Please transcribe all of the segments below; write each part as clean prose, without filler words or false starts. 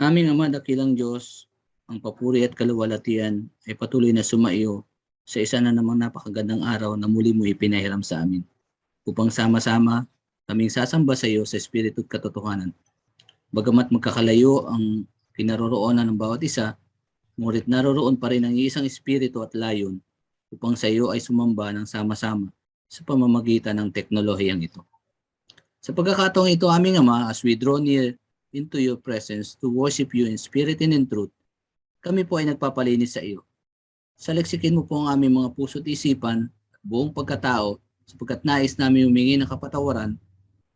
Aming Ama, dakilang Diyos, ang papuri at kaluwalhatian ay patuloy na sumaiyo sa isa na namang napakagandang araw na muli mo ipinahiram sa amin, upang sama-sama kaming sasamba sa iyo sa Espiritu at katotohanan. Bagamat magkakalayo ang kinaroroonan ng bawat isa, ngunit naroroon pa rin ang isang Espiritu at layon upang sa iyo ay sumamba ng sama-sama sa pamamagitan ng teknolohiyang ito. Sa pagkakataong ito, aming Ama, as we draw near into your presence to worship you in spirit and in truth, kami po ay nagpapalinis sa iyo. Saliksikin mo po ang aming mga puso't isipan at buong pagkatao sapagkat nais namin humingi ng kapatawaran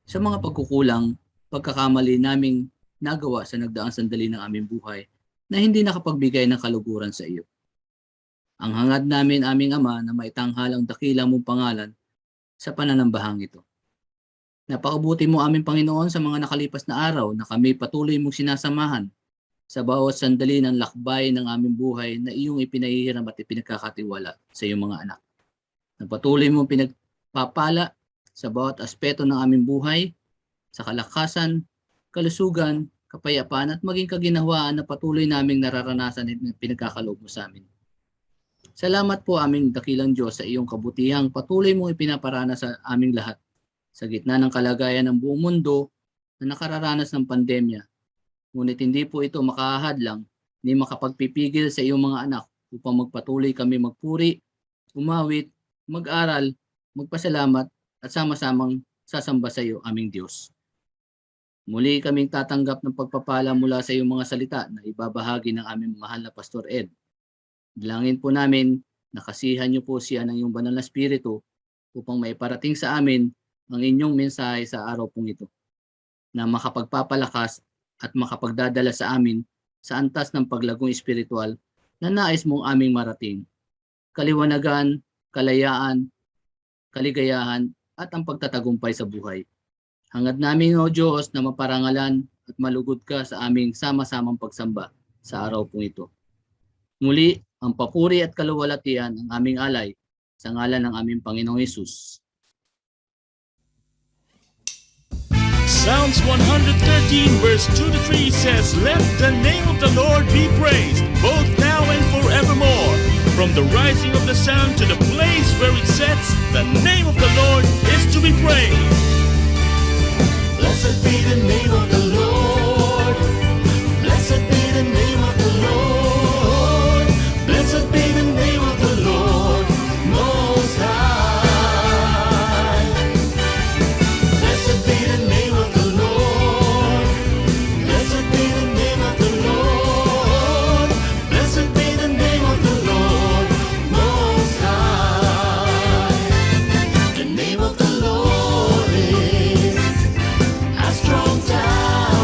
sa mga pagkukulang, pagkakamali naming nagawa sa nagdaang sandali ng aming buhay na hindi nakapagbigay ng kaluguran sa iyo. Ang hangad namin, aming Ama, na maitanghal ang dakilang mong pangalan sa pananambahang ito. Napakabuti mo, aming Panginoon, sa mga nakalipas na araw na kami patuloy mong sinasamahan sa bawat sandali ng lakbay ng aming buhay na iyong ipinahihiram at ipinagkakatiwala sa iyong mga anak. Na patuloy mong pinagpapala sa bawat aspeto ng aming buhay, sa kalakasan, kalusugan, kapayapaan at maging kaginhawaan na patuloy naming nararanasan at pinagkakaloob mo sa amin. Salamat po, aming dakilang Diyos, sa iyong kabutihang patuloy mong ipinaparana sa aming lahat sa gitna ng kalagayan ng buong mundo na nakararanas ng pandemya. Ngunit hindi po ito makahadlang ni makapagpipigil sa iyong mga anak upang magpatuloy kami magpuri, umawit, mag-aral, magpasalamat at sama-samang sasamba sa iyo, aming Diyos. Muli kaming tatanggap ng pagpapala mula sa iyong mga salita na ibabahagi ng aming mahal na Pastor Ed. Dalangin po namin na kasihan niyo po siya ng iyong banal na spirito upang maiparating sa amin ang inyong mensahe sa araw pong ito na makapagpapalakas at makapagdadala sa amin sa antas ng paglagong espiritual na nais mong aming marating. Kaliwanagan, kalayaan, kaligayahan at ang pagtatagumpay sa buhay. Hangad namin, O Diyos, na maparangalan at malugod ka sa aming sama-samang pagsamba sa araw pong ito. Muli, ang papuri at kaluwalhatian ang aming alay sa ngalan ng aming Panginoong Hesus. Psalms 113 verse 2-3 says, "Let the name of the Lord be praised, both now and forevermore. From the rising of the sun to the place where it sets, the name of the Lord is to be praised." Blessed be the name of the Lord. Blessed be the name of the Lord. Blessed be the name of the Lord Most High. Blessed be the name of the Lord. Blessed be the name of the Lord. Blessed be the name of the Lord Most High. The name of the Lord is a strong tower.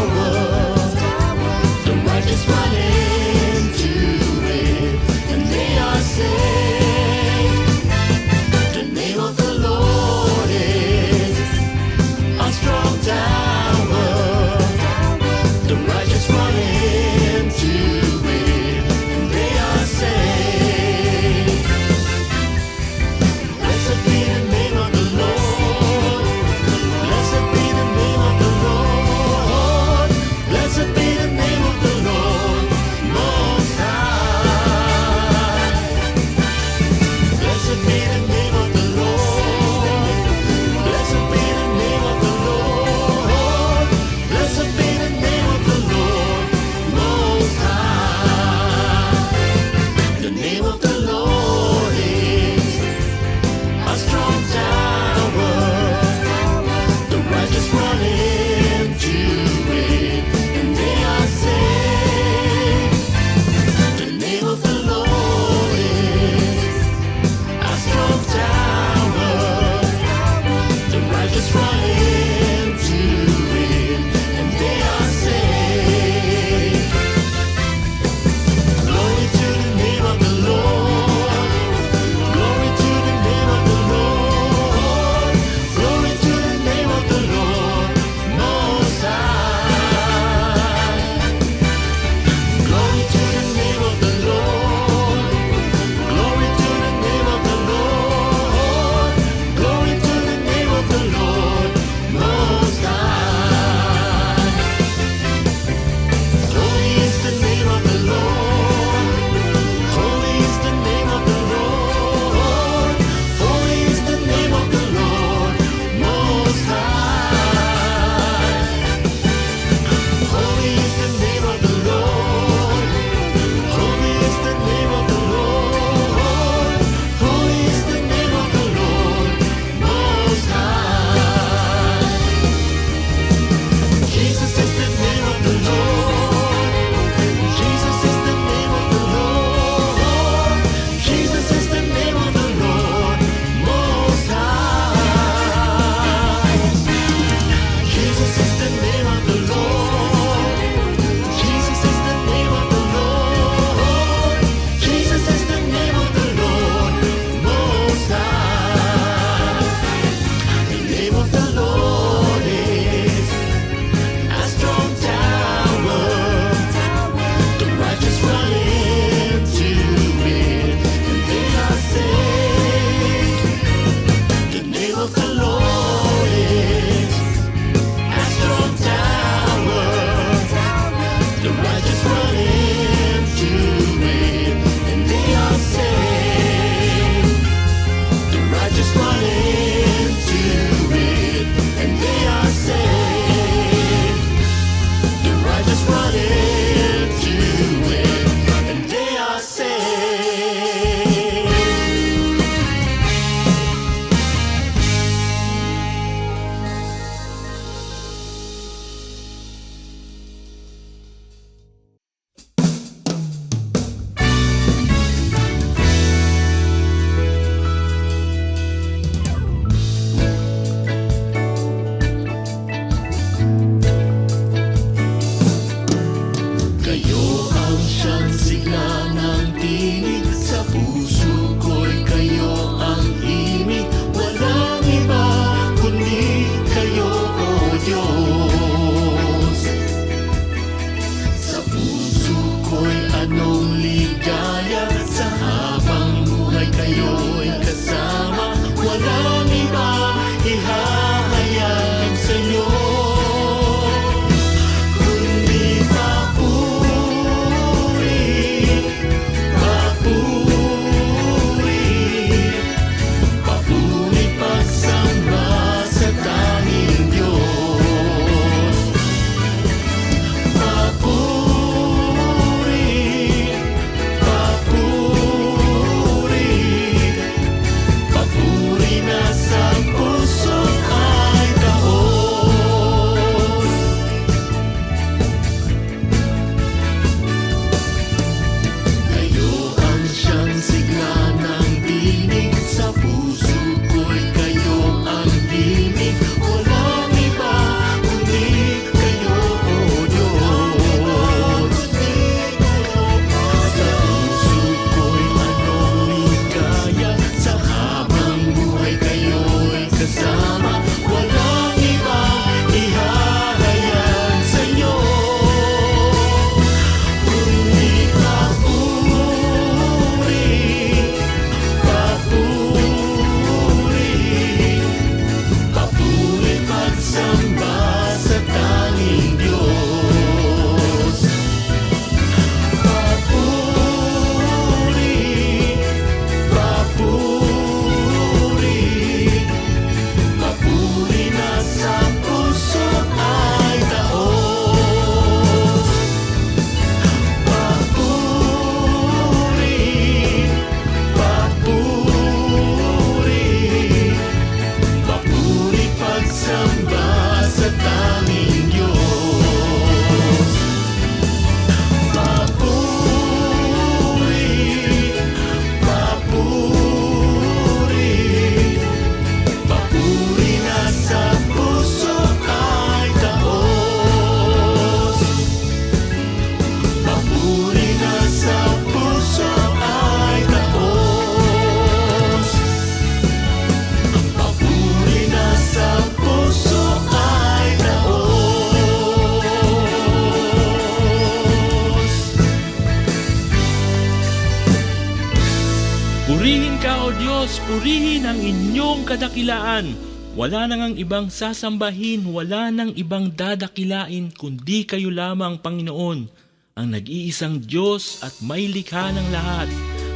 Diyos, purihin ang inyong kadakilaan. Wala nang ang ibang sasambahin, wala nang ibang dadakilain, kundi kayo lamang, Panginoon, ang nag-iisang Diyos at may likha ng lahat.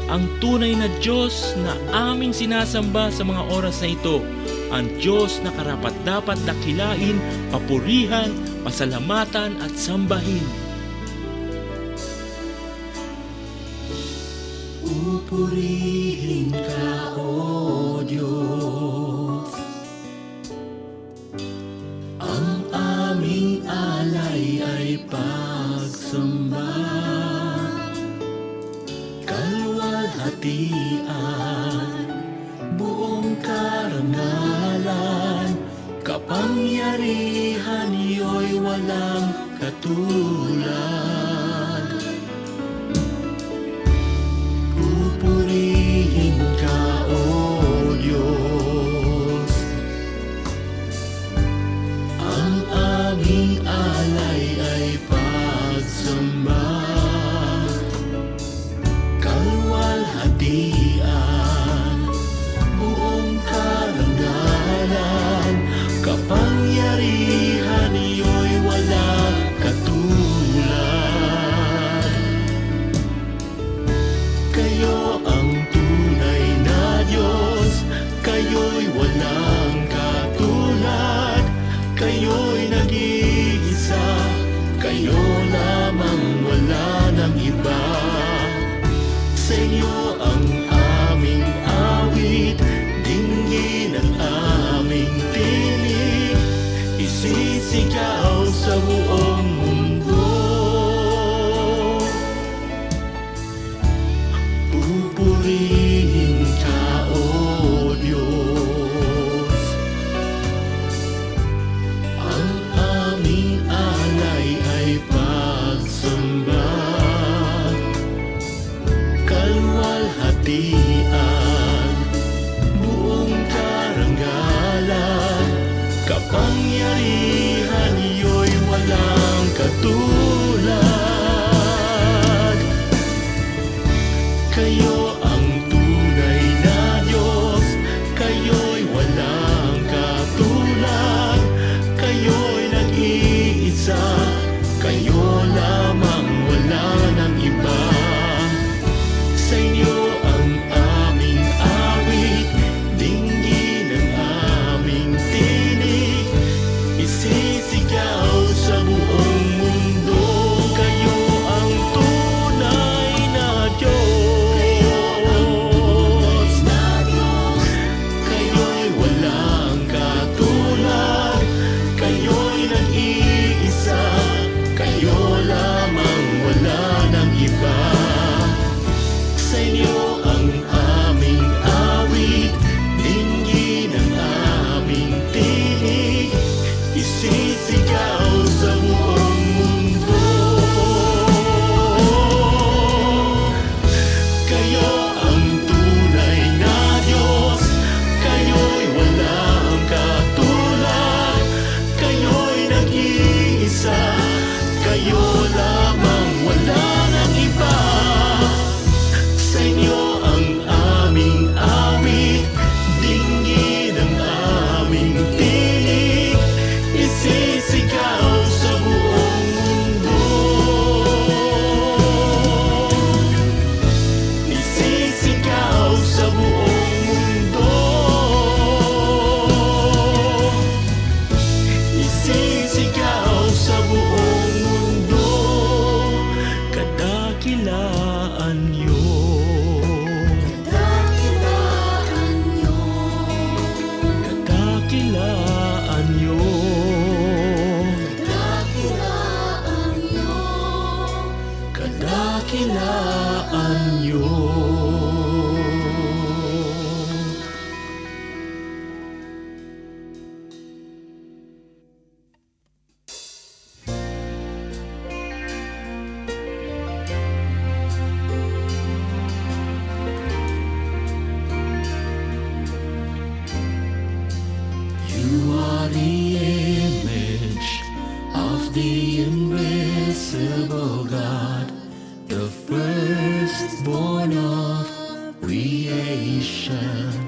Ang tunay na Diyos na aming sinasamba sa mga oras na ito. Ang Diyos na karapat-dapat dakilain, papurihan, pasalamatan at sambahin. Pupurihin ka, O Diyos. Ang aming alay ay pagsamba, kalwalhatian, buong karangalan, kapangyarihan niyo'y walang katulad. Pupurihin ka, O Diyos. Ang aming alay ay pagsamba, kalwalhatian, buong karangalan, kapangyarihan niyo'y walang katulad. Kayo ang tunay na Diyos, kayo'y walang katulad, kayo'y nag-iisa, kayo lamang, wala nang iba. Sa inyo ang aming awit, dinggin ang aming tinig, isisigaw sa buong mundo. Pupurihin ka, O Diyos. Ang aming alay ay pagsamba, kalwalhatian, buong karangalan, kapangyarihan niyo'y walang katulad. Kayo ang tunay na Diyos, kayo'y walang katulad, kayo'y nag-iisa, kayo lamang, wala nang iba. Sa inyo ang aming awit, dinggin ang aming tinig, isisigaw sa buong mundo. Kayo ang tunay na Diyos, kayo'y walang katulad, kayo'y nag-iisa, kayo lamang, wala nang iba. Sa inyo ang aming awit, dinggin ang aming tinig, isisigaw sa buong mundo. Kayo ang tunay na Diyos, kayo'y walang katulad, kayo'y nag-iisa, kayo lamang, wala nang iba. Sa inyo ang aming awit, dinggin ang aming tinig, isisigaw sa buong mundo. Isisigaw sa buong mundo. Isisigaw sa buong mundo. Kadakilaan niyo. Kadakilaan niyo. Kadakilaan niyo. You are the image of the invisible God, the firstborn of creation.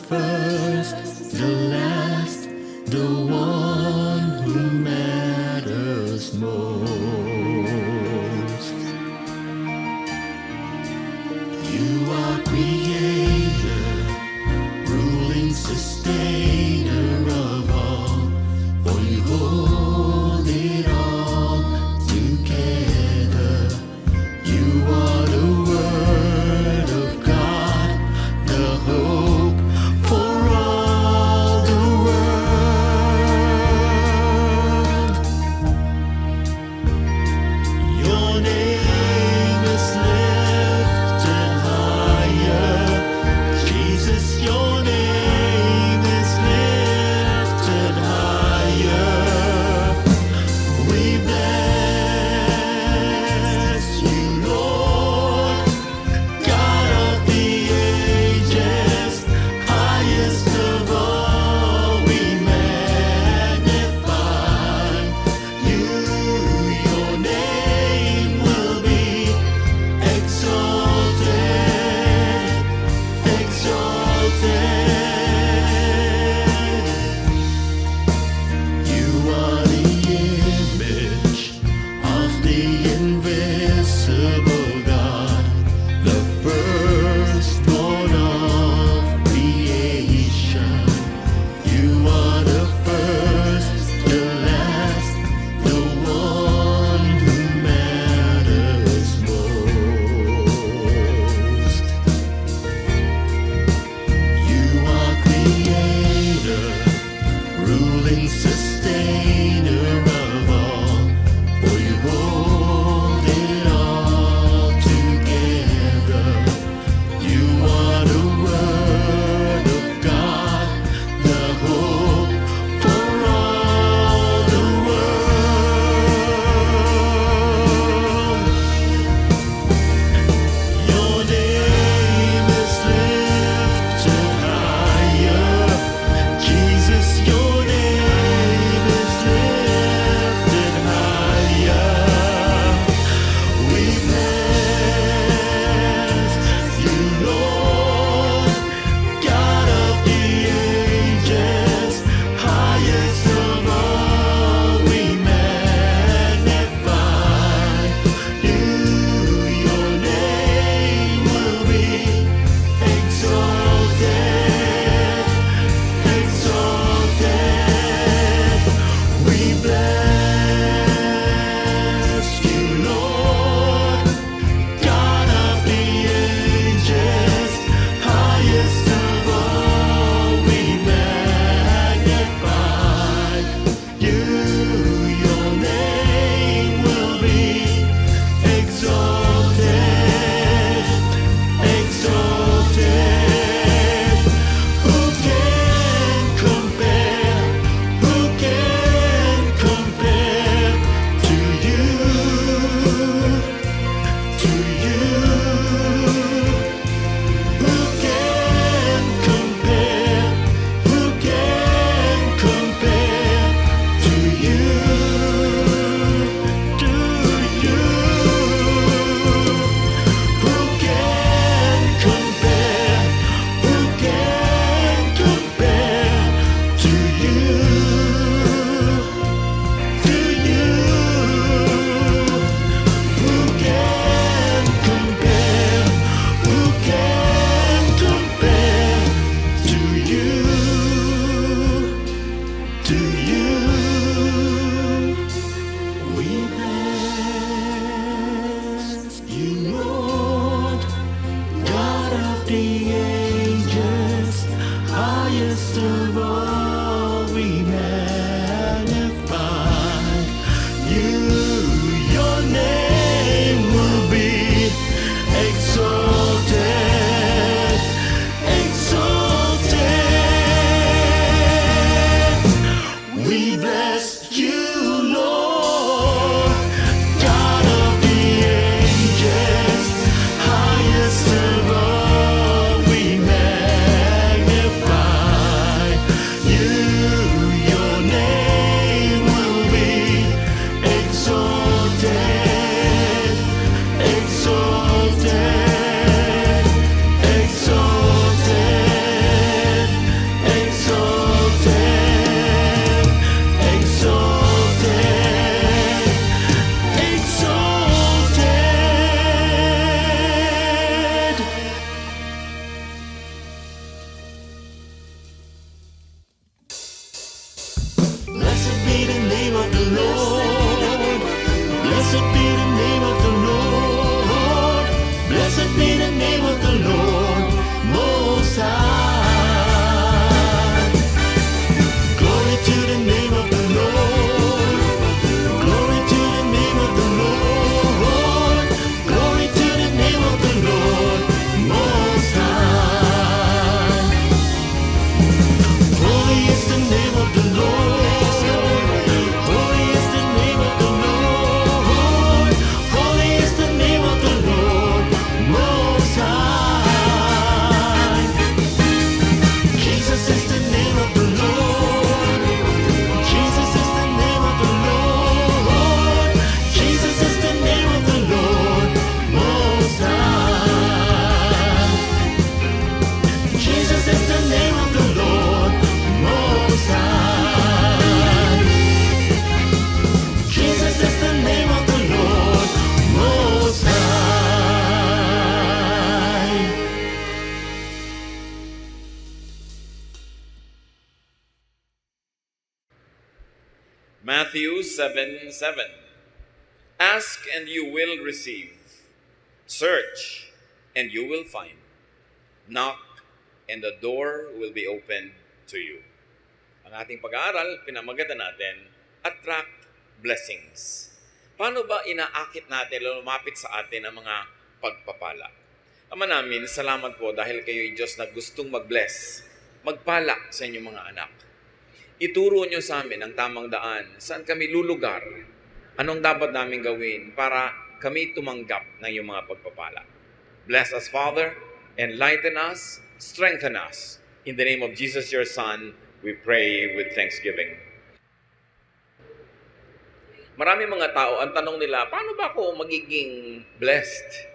first, the last, the one who matters most. You are creator, ruling sustainer of all, for you hold it all together. You are the word of God, the hope for Blessed be the name of the Lord. Blessed be the name of the Lord Most High. Glory to the name of the Lord. Glory to the name of the Lord. Glory to the name of the Lord Most High. Holy is the name of the Lord. Holy is the name of the Lord. Holy is the name of the Lord Most High. Jesus is the name of the Lord. Jesus is the name of the Lord. Jesus is the name of the Lord Most High. Jesus is the name of the Lord Most High. Jesus is the name of the Lord Most High. Matthew 7:7. Ask and you will receive. Search and you will find. Knock and the door will be opened to you. Ang ating pag-aaral, pinamagatan natin, attract blessings. Paano ba inaakit natin, lumapit sa atin ang mga pagpapala? Ama namin, salamat po dahil kayo'y Diyos na gustong mag-bless, magpala sa inyong mga anak. Ituro nyo sa amin ang tamang daan, saan kami lulugar, anong dapat namin gawin para kami tumanggap ng iyong mga pagpapala. Bless us, Father, enlighten us, strengthen us. In the name of Jesus, your Son, we pray with thanksgiving. Marami mga tao, ang tanong nila, paano ba ako magiging blessed?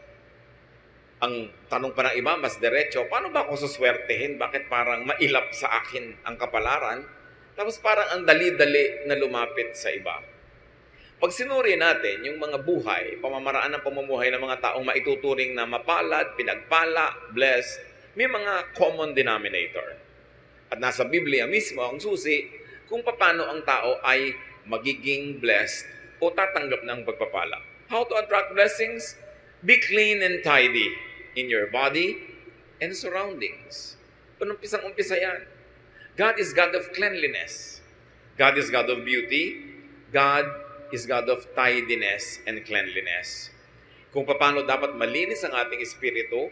Ang tanong pa ng iba, mas diretso, paano ba ako suswertehin? Bakit parang mailap sa akin ang kapalaran? Tapos parang ang dali-dali na lumapit sa iba. Pag sinuri natin yung mga buhay, pamamaraan ng pamumuhay ng mga taong maituturing na mapalad, pinagpala, blessed, may mga common denominator. At nasa Biblia mismo ang susi kung paano ang tao ay magiging blessed o tatanggap ng pagpapala. How to attract blessings? Be clean and tidy in your body and surroundings. Umpisang-umpisa yan. God is God of cleanliness. God is God of beauty. God is God of tidiness and cleanliness. Kung paano dapat malinis ang ating espiritu,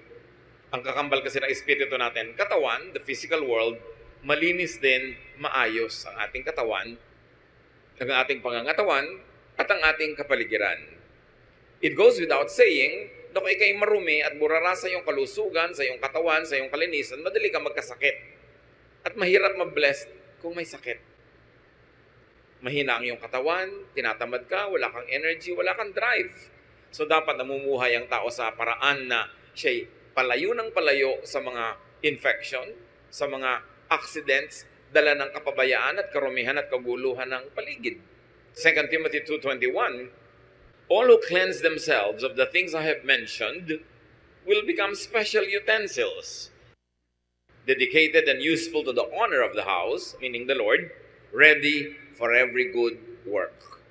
ang kakambal kasi ng espiritu natin, katawan, the physical world, malinis din, maayos ang ating katawan, ang ating pangangatawan, at ang ating kapaligiran. It goes without saying, na kung ikay marumi at burara sa iyong kalusugan, sa iyong katawan, sa iyong kalinisan, madali ka magkasakit. At mahirap ma-blessed kung may sakit. Mahina ang iyong katawan, tinatamad ka, wala kang energy, wala kang drive. So dapat namumuhay ang tao sa paraan na siya'y palayo ng palayo sa mga infection, sa mga accidents, dala ng kapabayaan at karumihan at kaguluhan ng paligid. 2 Timothy 2:21, all who cleanse themselves of the things I have mentioned will become special utensils, dedicated and useful to the honor of the house, meaning the Lord, ready for every good work.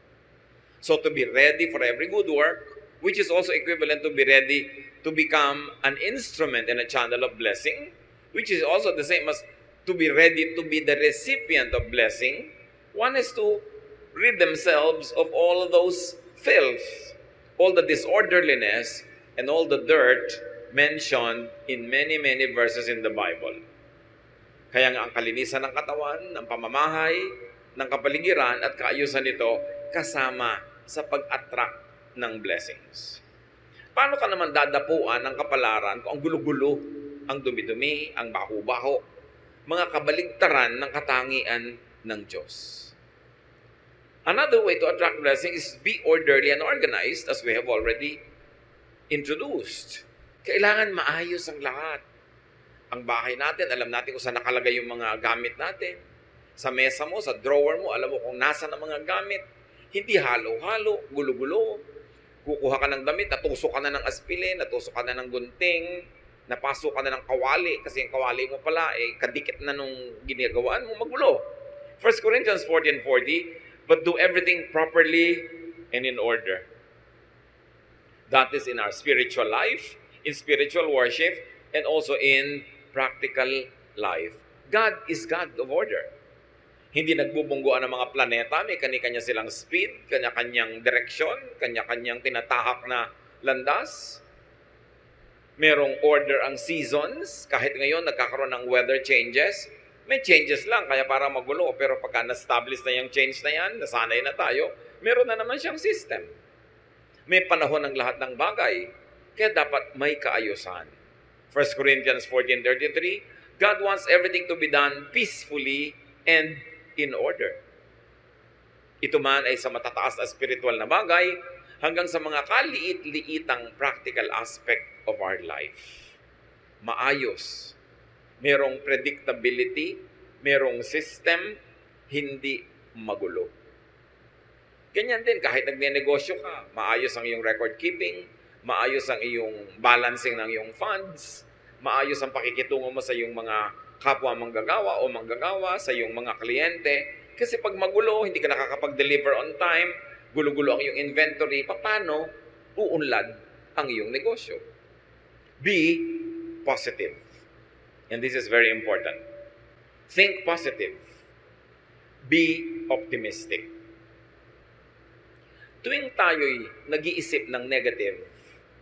So to be ready for every good work, which is also equivalent to be ready to become an instrument and a channel of blessing, which is also the same as to be ready to be the recipient of blessing, one is to rid themselves of all of those filth, all the disorderliness, and all the dirt mentioned in many, many verses in the Bible. Kaya nga ang kalinisan ng katawan, ng pamamahay, ng kapaligiran at kaayusan nito kasama sa pag-attract ng blessings. Paano ka naman dadapuan ng kapalaran kung ang gulo-gulo, ang dumi-dumi, ang baho-baho, mga kabaligtaran ng katangian ng Diyos? Another way to attract blessings is be orderly and organized, as we have already introduced. Kailangan maayos ang lahat. Ang bahay natin, alam natin kung saan nakalagay yung mga gamit natin. Sa mesa mo, sa drawer mo, alam mo kung nasa ang mga gamit. Hindi halo-halo, gulo-gulo. Kukuha ka ng damit, natusok ka na ng aspilin, natusok ka na ng gunting, napasok ka na ng kawali, kasi yung kawali mo pala, kadikit na nung ginagawaan mo, magulo. 1 Corinthians 14:40, but do everything properly and in order. That is in our spiritual life, in spiritual worship, and also in practical life. God is God of order. Hindi nagbubungguan ng mga planeta, may kanya-kanya silang speed, kanya-kanyang direksyon, kanya-kanyang tinatahak na landas. Merong order ang seasons, kahit ngayon nagkakaroon ng weather changes, may changes lang, kaya para magulo. Pero pagka na-establish na yung change na yan, nasanay na tayo, meron na naman siyang system. May panahon ng lahat ng bagay, kaya dapat may kaayusan. 1 Corinthians 14:33, God wants everything to be done peacefully and in order. Ito man ay sa matataas na spiritual na bagay, hanggang sa mga kaliit-liitang practical aspect of our life. Maayos. Merong predictability, merong system, hindi magulo. Ganyan din, kahit nagne-negosyo ka, maayos ang iyong record keeping, maayos ang iyong balancing ng iyong funds, maayos ang pakikitungo mo sa iyong mga kapwa manggagawa o manggagawa, sa iyong mga kliyente. Kasi pag magulo, hindi ka nakakapag-deliver on time, gulo-gulo ang iyong inventory, paano uunlad ang iyong negosyo? Be positive. And this is very important. Think positive. Be optimistic. Tuwing tayo'y nag-iisip ng negative,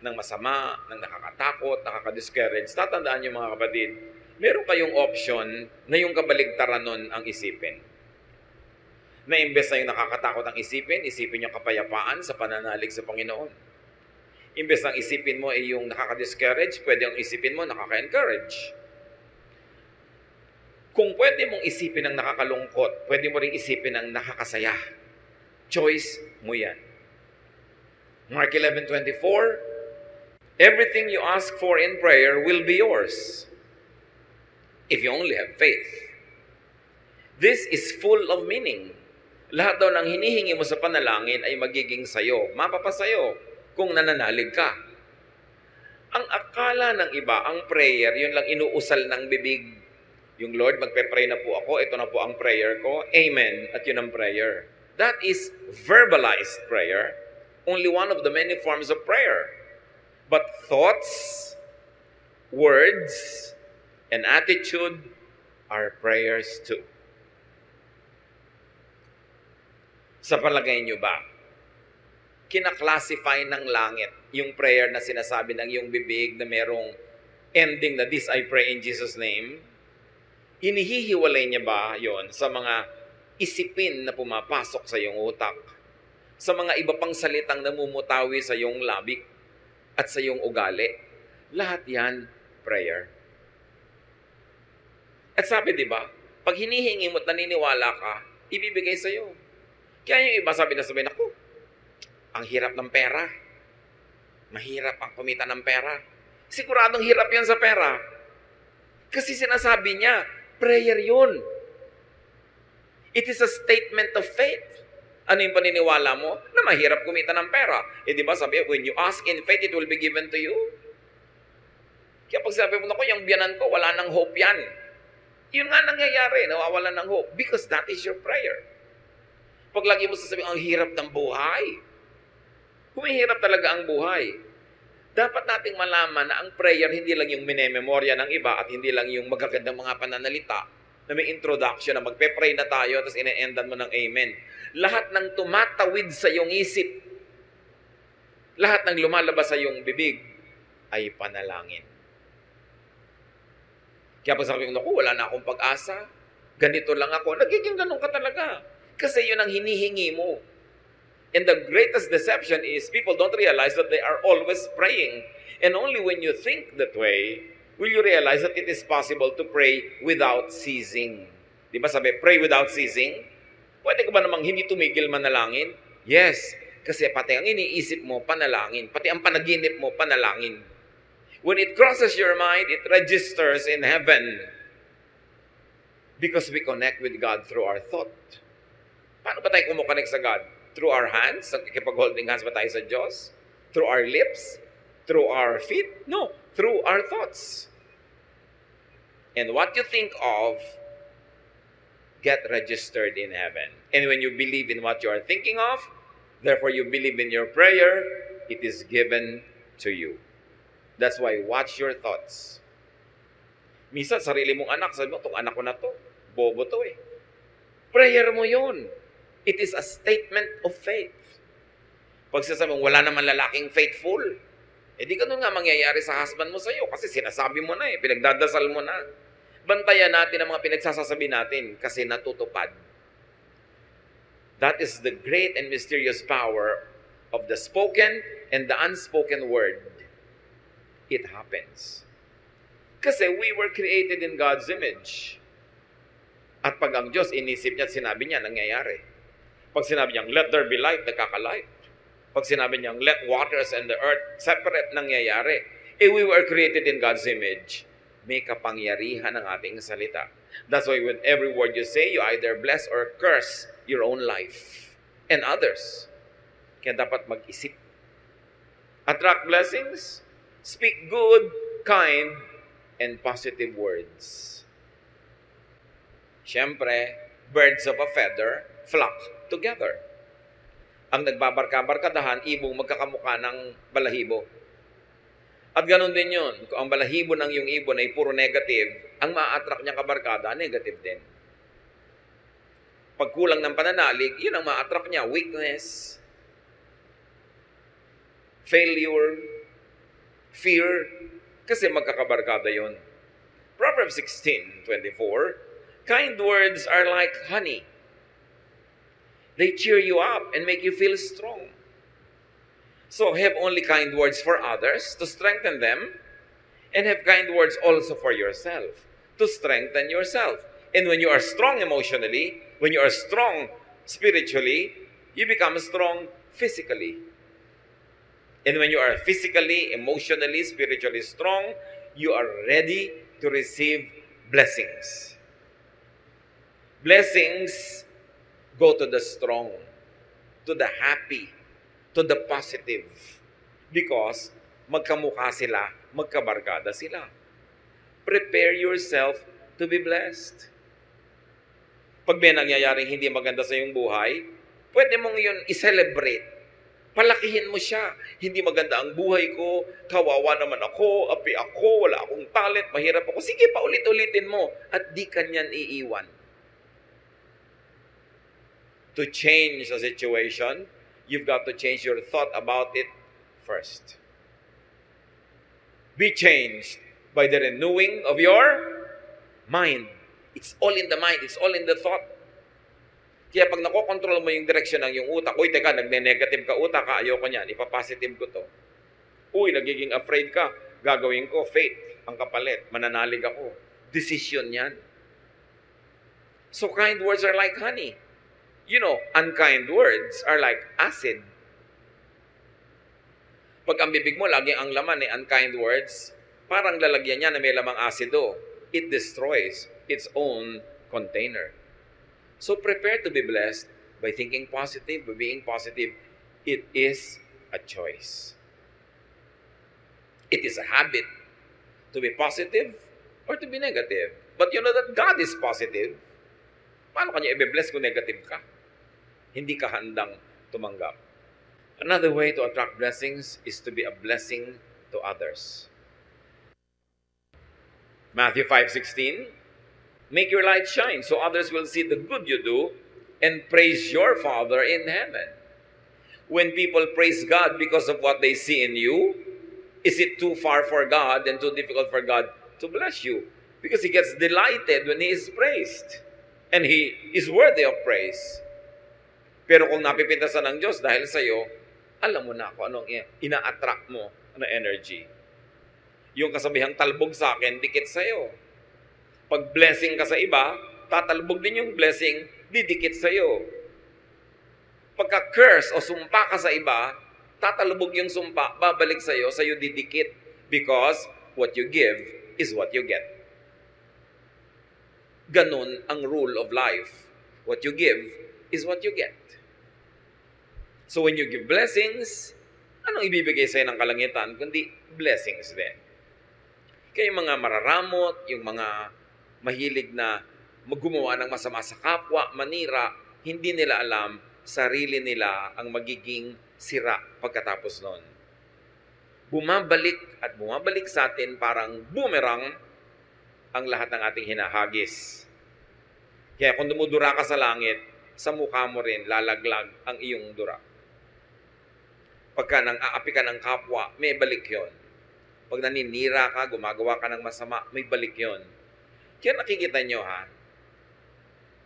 ng masama, ng nakakatakot, nakaka-discourage, tatandaan niyo mga kapatid, meron kayong option na yung kabaligtaran nun ang isipin. Na imbes na yung nakakatakot ang isipin yung kapayapaan sa pananalig sa Panginoon. Imbes na isipin mo ay yung nakaka-discourage, pwede ang isipin mo nakaka-encourage. Kung pwede mong isipin ang nakakalungkot, pwede mo rin isipin ang nakakasaya. Choice mo yan. Mark 11:24, everything you ask for in prayer will be yours if you only have faith. This is full of meaning. Lahat daw ng hinihingi mo sa panalangin ay magiging sayo, mapapasayo kung nananalig ka. Ang akala ng iba, ang prayer, yun lang inuusal ng bibig. Yung Lord, magpe-pray na po ako, ito na po ang prayer ko, amen, at yun ang prayer. That is verbalized prayer, only one of the many forms of prayer. But thoughts, words, and attitude are prayers too. Sa palagay nyo ba, kinaklasify ng langit yung prayer na sinasabi ng iyong bibig na merong ending na this I pray in Jesus' name? Inihihiwalay niya ba yon sa mga isipin na pumapasok sa iyong utak? Sa mga iba pang salitang namumutawi sa iyong labik at sa iyong ugali? Lahat yan, prayer. At sabi, di ba, pag hinihingi mo at naniniwala ka, ibibigay sa iyo. Kaya yung iba sabi, ako, ang hirap ng pera. Mahirap ang kumita ng pera. Siguradong hirap yan sa pera. Kasi sinasabi niya, prayer yun. It is a statement of faith. Ano yung paniniwala mo? Na mahirap kumita ng pera. Di ba sabi, when you ask in faith, it will be given to you. Kaya pag sabi mo, yung biyanan ko, wala nang hope yan. Yun nga nangyayari, nawawala ng hope. Because that is your prayer. Pag lagi mo sasabihin, ang hirap ng buhay. Humihirap talaga ang buhay. Dapat nating malaman na ang prayer hindi lang yung minememorya ng iba at hindi lang yung magagandang mga pananalita na may introduction na magpe-pray na tayo tapos ine-endan mo ng amen. Lahat ng tumatawid sa iyong isip, lahat ng lumalabas sa iyong bibig ay panalangin. Kaya pag sabi ko, wala na akong pag-asa, ganito lang ako, nagiging ganun ka talaga. Kasi yun ang hinihingi mo. And the greatest deception is people don't realize that they are always praying. And only when you think that way, will you realize that it is possible to pray without ceasing. Di ba sabi, pray without ceasing? Pwede ka ba namang hindi tumigil manalangin? Yes, kasi pati ang iniisip mo, panalangin. Pati ang panaginip mo, panalangin. When it crosses your mind, it registers in heaven. Because we connect with God through our thought. Paano ba tayo kumukonect sa God? Through our hands? Nakikipag-holding hands ba tayo sa Diyos? Through our lips? Through our feet? No. Through our thoughts. And what you think of, get registered in heaven. And when you believe in what you are thinking of, therefore you believe in your prayer, it is given to you. That's why watch your thoughts. Minsan, sarili mong anak, sabi mo, itong anak ko na to, bobo to eh. Prayer mo yun. It is a statement of faith. Pag sasabi mo, wala naman lalaking faithful, di ganun nga mangyayari sa husband mo sa'yo kasi sinasabi mo na pinagdadasal mo na. Bantayan natin ang mga pinagsasasabi natin kasi natutupad. That is the great and mysterious power of the spoken and the unspoken word. It happens. Kasi we were created in God's image. At pag ang Diyos inisip niya at sinabi niya, nangyayari. Pag sinabi niyang, let there be light, nagkakalight. Pag sinabi niyang, let waters and the earth separate, nangyayari. We were created in God's image. May kapangyarihan ang ating salita. That's why with every word you say, you either bless or curse your own life and others. Kaya dapat mag-isip. Attract blessings, speak good, kind, and positive words. Siyempre, birds of a feather flock together. Ang nagbabarka-barkadahan, ibong magkakamukha ng balahibo. At ganun din yun. Kung ang balahibo ng yung ibon ay puro negative, ang ma-attract niyang kabarkada, negative din. Pag kulang ng pananalig, yun ang ma-attract niya. Weakness, failure, fear, kasi magkakabarkada yun. Proverbs 16:24, kind words are like honey. They cheer you up and make you feel strong. So have only kind words for others to strengthen them, and have kind words also for yourself to strengthen yourself. And when you are strong emotionally, when you are strong spiritually, you become strong physically. And when you are physically, emotionally, spiritually strong, you are ready to receive blessings. Blessings go to the strong, to the happy, to the positive. Because magkamukha sila, magkabarkada sila. Prepare yourself to be blessed. Pag may nangyayaring hindi maganda sa iyong buhay, pwede mong yun i-celebrate. Palakihin mo siya. Hindi maganda ang buhay ko, kawawa naman ako, api ako, wala akong talent, mahirap ako. Sige, paulit-ulitin mo at di kanyan iiwan. To change a situation, you've got to change your thought about it first. Be changed by the renewing of your mind. It's all in the mind. It's all in the thought. Kaya pag nakokontrol mo yung direksyon ng yung utak, uy, teka, nagne-negative ka utak, ayoko niyan, ipapositive ko to. Uy, nagiging afraid ka, gagawin ko, faith, ang kapalit, mananalig ako. Decision yan. So kind words are like honey. You know, unkind words are like acid. Pag ang bibig mo, lagi ang laman unkind words, parang lalagyan niya na may lamang asido. It destroys its own container. So prepare to be blessed by thinking positive, by being positive. It is a choice. It is a habit to be positive or to be negative. But you know that God is positive. Paano kanya i-bless kung negative ka? Hindi ka handang tumanggap. Another way to attract blessings is to be a blessing to others. Matthew 5:16, make your light shine so others will see the good you do and praise your Father in heaven. When people praise God because of what they see in you, is it too far for God and too difficult for God to bless you? Because He gets delighted when He is praised. And He is worthy of praise. Pero kung napipintasan ng Diyos dahil sa iyo, alam mo na kung anong ina-attract mo na energy. Yung kasabihang talbog sa akin, dikit sa iyo. Pag blessing ka sa iba, tatalbog din yung blessing, didikit sa iyo. Pagka curse o sumpa ka sa iba, tatalbog yung sumpa, babalik sa iyo didikit. Because what you give is what you get. Ganun ang rule of life. What you give is what you get. So when you give blessings, anong ibibigay sa'yo ng kalangitan? Kundi blessings din. Kaya yung mga mararamot, yung mga mahilig na gumawa ng masama sa kapwa, manira, hindi nila alam sarili nila ang magiging sira pagkatapos nun. Bumabalik at bumabalik sa atin parang boomerang ang lahat ng ating hinahagis. Kaya kung dumudura ka sa langit, sa mukha mo rin lalaglag ang iyong dura. Pagka nang aapi ka ng kapwa, may balik yon. Pag naninira ka, gumagawa ka ng masama, may balik yon. Kaya nakikita nyo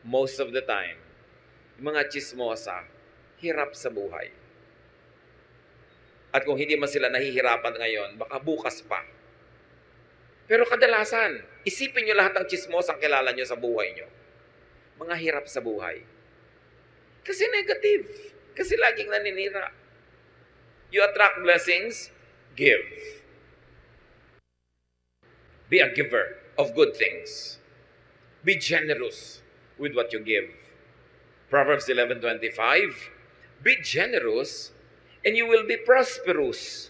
most of the time, yung mga chismosa, hirap sa buhay. At kung hindi man sila nahihirapan ngayon, baka bukas pa. Pero kadalasan, isipin nyo lahat ng chismosa ang kilala nyo sa buhay nyo. Mga hirap sa buhay. Kasi negative. Kasi laging naninira. You attract blessings, give. Be a giver of good things. Be generous with what you give. Proverbs 11:25, be generous and you will be prosperous.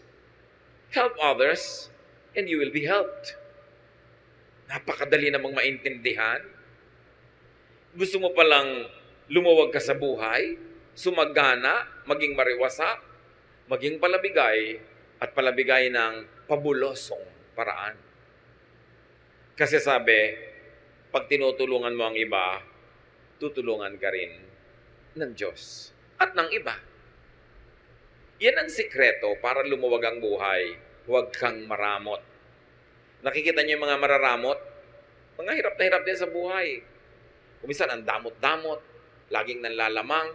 Help others and you will be helped. Napakadali namang maintindihan. Gusto mo palang lumuwag ka sa buhay, sumagana, maging mariwasa, maging palabigay, at palabigay ng pabulosong paraan. Kasi sabi, pag tinutulungan mo ang iba, tutulungan ka rin ng Diyos at ng iba. Yan ang sikreto para lumuwag ang buhay. Huwag kang maramot. Nakikita niyo yung mga mararamot? Mga hirap na hirap din sa buhay. Kuminsan ang damot-damot, laging nanlalamang,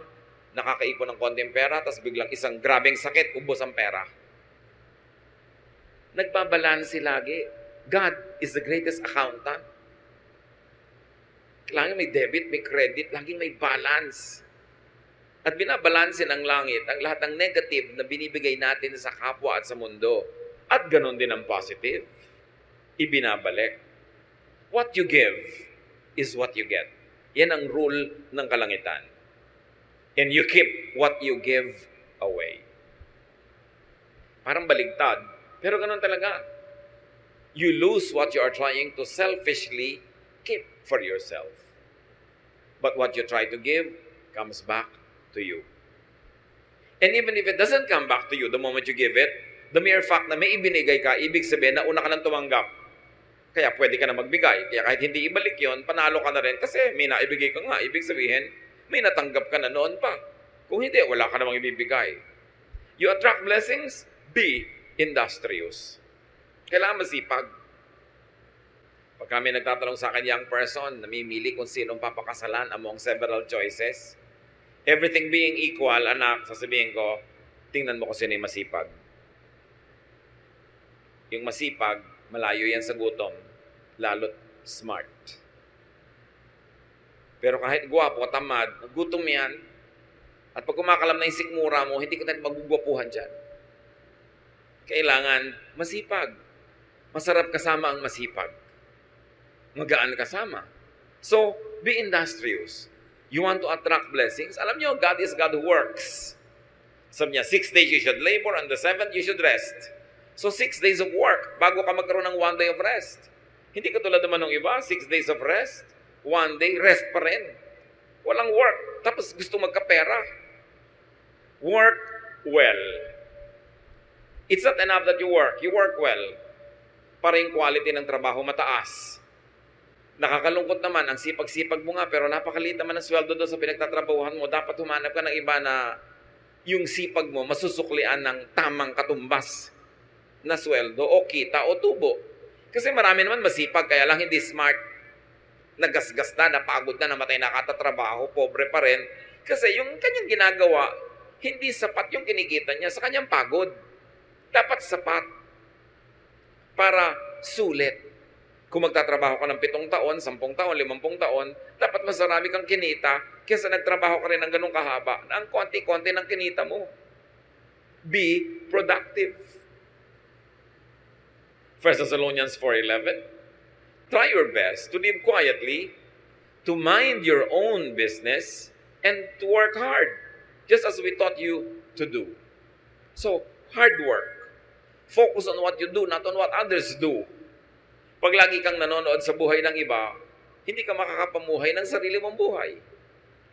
nakakaipon ng konting pera, tapos biglang isang grabeng sakit, ubos ang pera. Nagbabalansi lagi. God is the greatest accountant. Laging may debit, may credit, laging may balance. At binabalansin ng langit ang lahat ng negative na binibigay natin sa kapwa at sa mundo. At ganon din ang positive. Ibinabalik. What you give is what you get. Yan ang rule ng kalangitan. And you keep what you give away. Parang baligtad. Pero ganon talaga. You lose what you are trying to selfishly keep for yourself. But what you try to give comes back to you. And even if it doesn't come back to you the moment you give it, the mere fact na may ibinigay ka, ibig sabihin na una ka nang tumanggap. Kaya pwede ka na magbigay. Kaya kahit hindi ibalik yon, panalo ka na rin kasi may naibigay ka nga. Ibig sabihin, may natanggap ka na noon pa. Kung hindi, wala ka namang ibibigay. You attract blessings, be industrious. Kailangan masipag. Pag kami nagtatanong sa akin, young person, namimili kung sinong papakasalan among several choices, everything being equal, anak, sasabihin ko, tingnan mo kung sino yung masipag. Yung masipag, malayo yan sa gutom, lalo't smart. Pero kahit gwapo, tamad, gutom yan, at pag kumakalam na yung sikmura mo, hindi ka na magugwapuhan dyan. Kailangan masipag. Masarap kasama ang masipag. Magaan kasama. So, be industrious. You want to attract blessings? Alam nyo, God is God who works. Sabi niya, 6 days you should labor, and the 7th you should rest. So 6 days of work bago ka magkaroon ng 1 day of rest. Hindi katulad naman ng iba, 6 days of rest, 1 day, rest pa rin. Walang work. Tapos gusto magkapera. Work well. It's not enough that you work. You work well. Para yung quality ng trabaho mataas. Nakakalungkot naman, ang sipag-sipag mo nga, pero napakaliit naman ang sweldo doon sa pinagtatrabahuhan mo. Dapat humanap ka ng iba na yung sipag mo masusuklian ng tamang katumbas na sweldo o kita o tubo. Kasi marami naman masipag, kaya lang hindi smart. Nagasgas na, napagod na, namatay na katatrabaho, pobre pa rin. Kasi yung kanyang ginagawa, hindi sapat yung kinikita niya sa kanyang pagod. Dapat sapat para sulit. Kung magtatrabaho ka ng 7 taon, 10 taon, 50 taon, dapat mas marami kang kinita kaysa nagtrabaho ka rin ng ganong kahaba na ang konti-konti ng kinita mo. Be productive. 1 Thessalonians 4:11, try your best to live quietly, to mind your own business, and to work hard, just as we taught you to do. So, hard work. Focus on what you do, not on what others do. Pag lagi kang nanonood sa buhay ng iba, hindi ka makakapamuhay ng sarili mong buhay.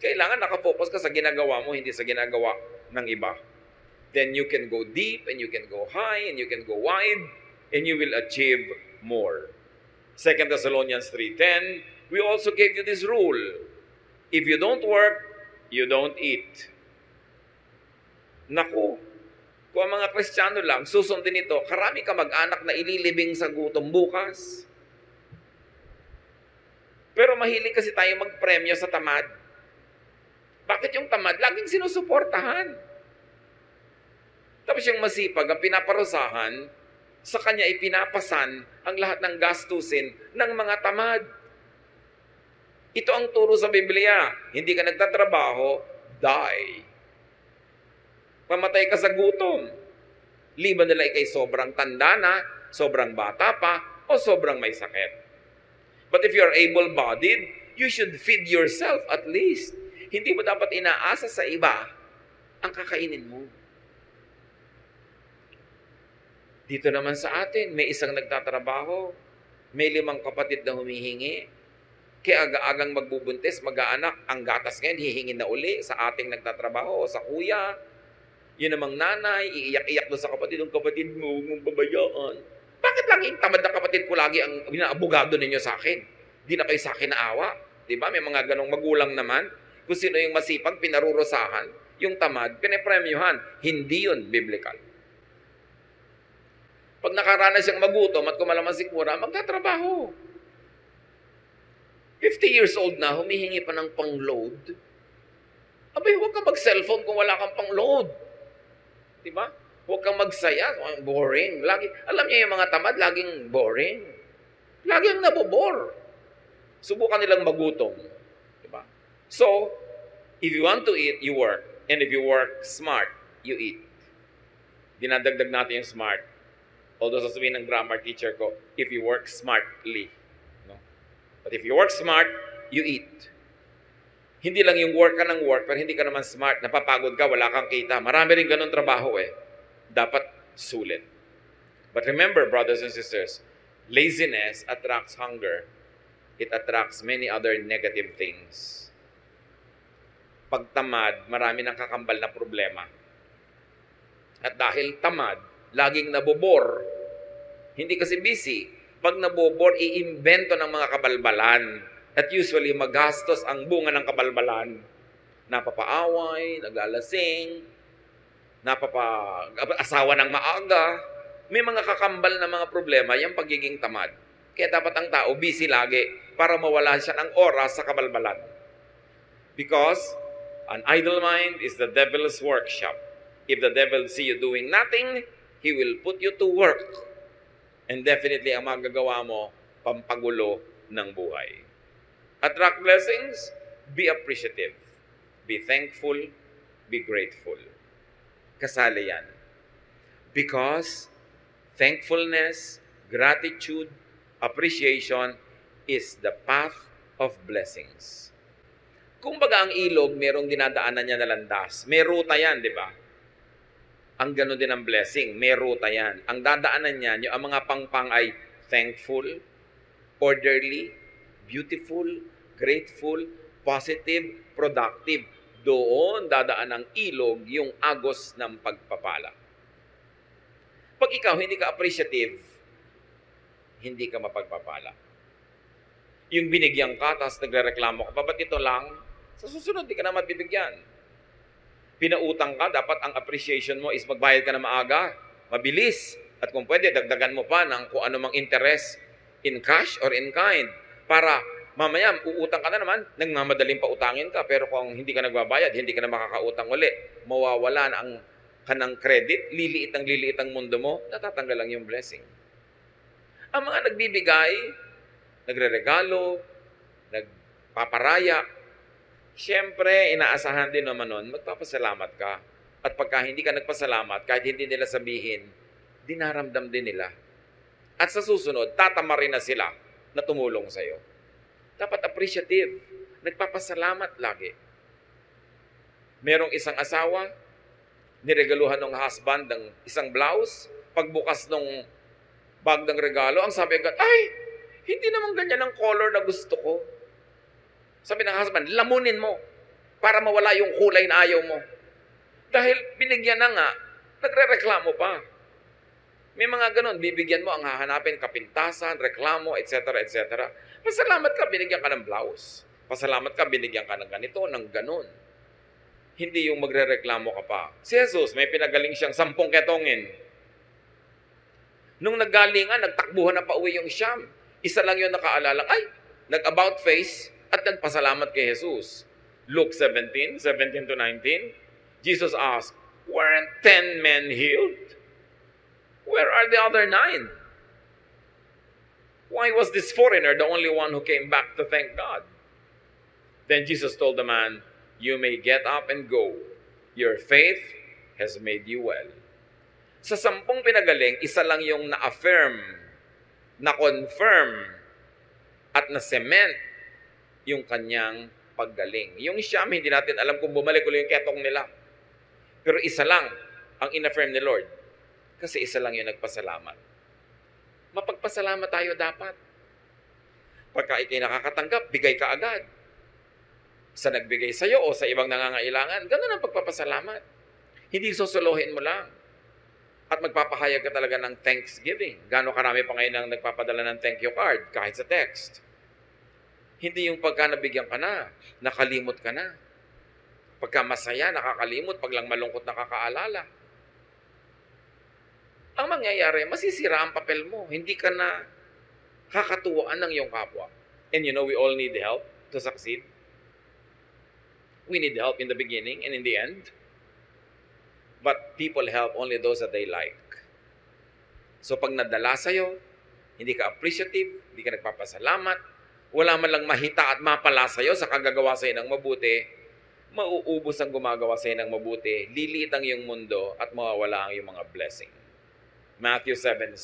Kailangan nakafocus ka sa ginagawa mo, hindi sa ginagawa ng iba. Then you can go deep, and you can go high, and you can go wide, and you will achieve more. 2 Thessalonians 3:10, we also gave you this rule. If you don't work, you don't eat. Naku, kung ang mga Kristiyano lang, susundin ito, karami ka mag-anak na ililibing sa gutom bukas. Pero mahilig kasi tayo magpremyo sa tamad. Bakit yung tamad? Laging sinusuportahan. Tapos yung masipag, ang pinaparusahan, sa kanya ipinapasan ang lahat ng gastusin ng mga tamad. Ito ang turo sa Biblia. Hindi ka nagtatrabaho, die. Mamatay ka sa gutom. Liban nila ikay sobrang tanda na, sobrang bata pa, o sobrang may sakit. But if you're able-bodied, you should feed yourself at least. Hindi mo dapat inaasa sa iba ang kakainin mo. Dito naman sa atin, may isang nagtatrabaho, may 5 kapatid na humihingi, kaya aga-agang magbubuntis, mag-aanak, ang gatas ngayon, hihingin na uli sa ating nagtatrabaho, sa kuya. Yun namang nanay, iiyak-iyak doon sa kapatid, ang kapatid mo, huwag mong babayaan. Bakit laging tamad na kapatid ko lagi ang abogado ninyo sa akin? Di na kayo sa akin naawa. Diba? May mga ganong magulang naman. Kung sino yung masipag, pinarurusahan. Yung tamad, pinapremyuhan. Hindi yun biblical. Pag nakaranas siyang magutom at kumalaman si Kura, magtatrabaho. 50 years old na, humihingi pa ng pang-load. Abay, huwag kang mag-cellphone kung wala kang pang-load. Diba? Huwag kang magsaya. Boring. Alam niyo yung mga tamad, laging boring. Laging nabobore. Subukan nilang magutom. Diba? So, if you want to eat, you work. And if you work smart, you eat. Dinadagdag natin yung smart. Although sasabihin ng grammar teacher ko, if you work smartly. No? But if you work smart, you eat. Hindi lang yung work ka ng work, pero hindi ka naman smart, napapagod ka, wala kang kita. Marami rin ganun trabaho eh. Dapat sulit. But remember, brothers and sisters, laziness attracts hunger. It attracts many other negative things. Pag tamad, marami nang kakambal na problema. At dahil tamad, laging nabobor. Hindi kasi busy. Pag nabobor, iimbento ng mga kabalbalan. At usually, magastos ang bunga ng kabalbalan. Napapaaway, naglalasing, asawa ng maaga. May mga kakambal na mga problema, yung pagiging tamad. Kaya dapat ang tao busy lagi para mawala siya ng oras sa kabalbalan. Because an idle mind is the devil's workshop. If the devil see you doing nothing, he will put you to work. And definitely, ang magagawa mo, pampagulo ng buhay. Attract blessings, be appreciative. Be thankful, be grateful. Kasali yan. Because thankfulness, gratitude, appreciation is the path of blessings. Kung baga ang ilog, merong dinadaanan niya na landas. May ruta yan, di ba? Ang gano'n din ang blessing, may ruta yan. Ang dadaanan niyan, yung ang mga pangpang ay thankful, orderly, beautiful, grateful, positive, productive. Doon dadaan ng ilog yung agos ng pagpapala. Pag ikaw hindi ka appreciative, hindi ka mapagpapala. Yung binigyan ka, tapos nagrereklamo ka, ba't ito lang? Sa susunod, di ka na mabibigyan. Pinautang ka, dapat ang appreciation mo is magbayad ka na maaga, mabilis. At kung pwede, dagdagan mo pa ng kung ano mang interest in cash or in kind. Para mamaya, uutang ka na naman, nagmamadaling pautangin ka. Pero kung hindi ka nagbabayad, hindi ka na makakautang uli. Mawawala na ang kanang credit, liliit ang mundo mo, natatanggal lang yung blessing. Ang mga nagbibigay, nagreregalo, nagpaparaya, siyempre, inaasahan din naman nun, magpapasalamat ka. At pagka hindi ka nagpasalamat, kahit hindi nila sabihin, dinaramdam din nila. At sa susunod, tatama rin na sila na tumulong sa'yo. Dapat appreciative. Nagpapasalamat lagi. Merong isang asawa, niregaluhan ng husband ng isang blouse. Pagbukas ng bag ng regalo, ang sabi agad, ay, hindi naman ganyan ang color na gusto ko. Sabi ng husband, lamunin mo. para mawala yung kulay na ayaw mo. Dahil binigyan na nga, nagre-reklamo pa. May mga ganon, bibigyan mo ang hahanapin, kapintasan, reklamo, etc. etc. Pasalamat ka, binigyan ka ng blouse. Pasalamat ka, binigyan ka ng ganito, ng ganon. Hindi yung magre-reklamo ka pa. Si Jesus, may pinagaling siyang 10 ketongin. Nung naggalingan, nagtakbuhan na pauwi yung Siyam. Isa lang yung nakaalala, ay, nag-about face at nagpasalamat kay Jesus. Luke 17 to 19, Jesus asked, weren't 10 men healed? Where are the other 9? Why was this foreigner the only one who came back to thank God? Then Jesus told the man, you may get up and go. Your faith has made you well. Sa 10 pinagaling, isa lang yung na-affirm, na-confirm, at na-cement yung kanyang paggaling. Yung Siyam, hindi natin alam kung bumalik ulit yung ketong nila. Pero isa lang ang in-affirm ni Lord. Kasi isa lang yung nagpasalamat. Mapagpasalamat tayo dapat. Pagka ikay nakakatanggap, bigay ka agad. Sa nagbigay sa'yo o sa ibang nangangailangan, ganun ang pagpapasalamat. Hindi susuluhin mo lang. At magpapahayag ka talaga ng thanksgiving. Gano'ng karami pa ngayon ang nagpapadala ng thank you card, kahit sa text. Hindi yung pagka nabigyan ka na, nakalimot ka na. Pagka masaya, nakakalimot, pag lang malungkot, nakakaalala. Ang mangyayari, masisira ang papel mo. Hindi ka na kakatuwaan ng iyong kapwa. And you know, we all need help to succeed. We need help in the beginning and in the end. But people help only those that they like. So pag nadala sa'yo, hindi ka appreciative, hindi ka nagpapasalamat, wala man lang mahita at mapala sa'yo sa kagagawa sa'yo ng mabuti, mauubos ang gumagawa sa'yo ng mabuti, lilit ang iyong mundo at mawawala ang iyong mga blessing. Matthew 7:7,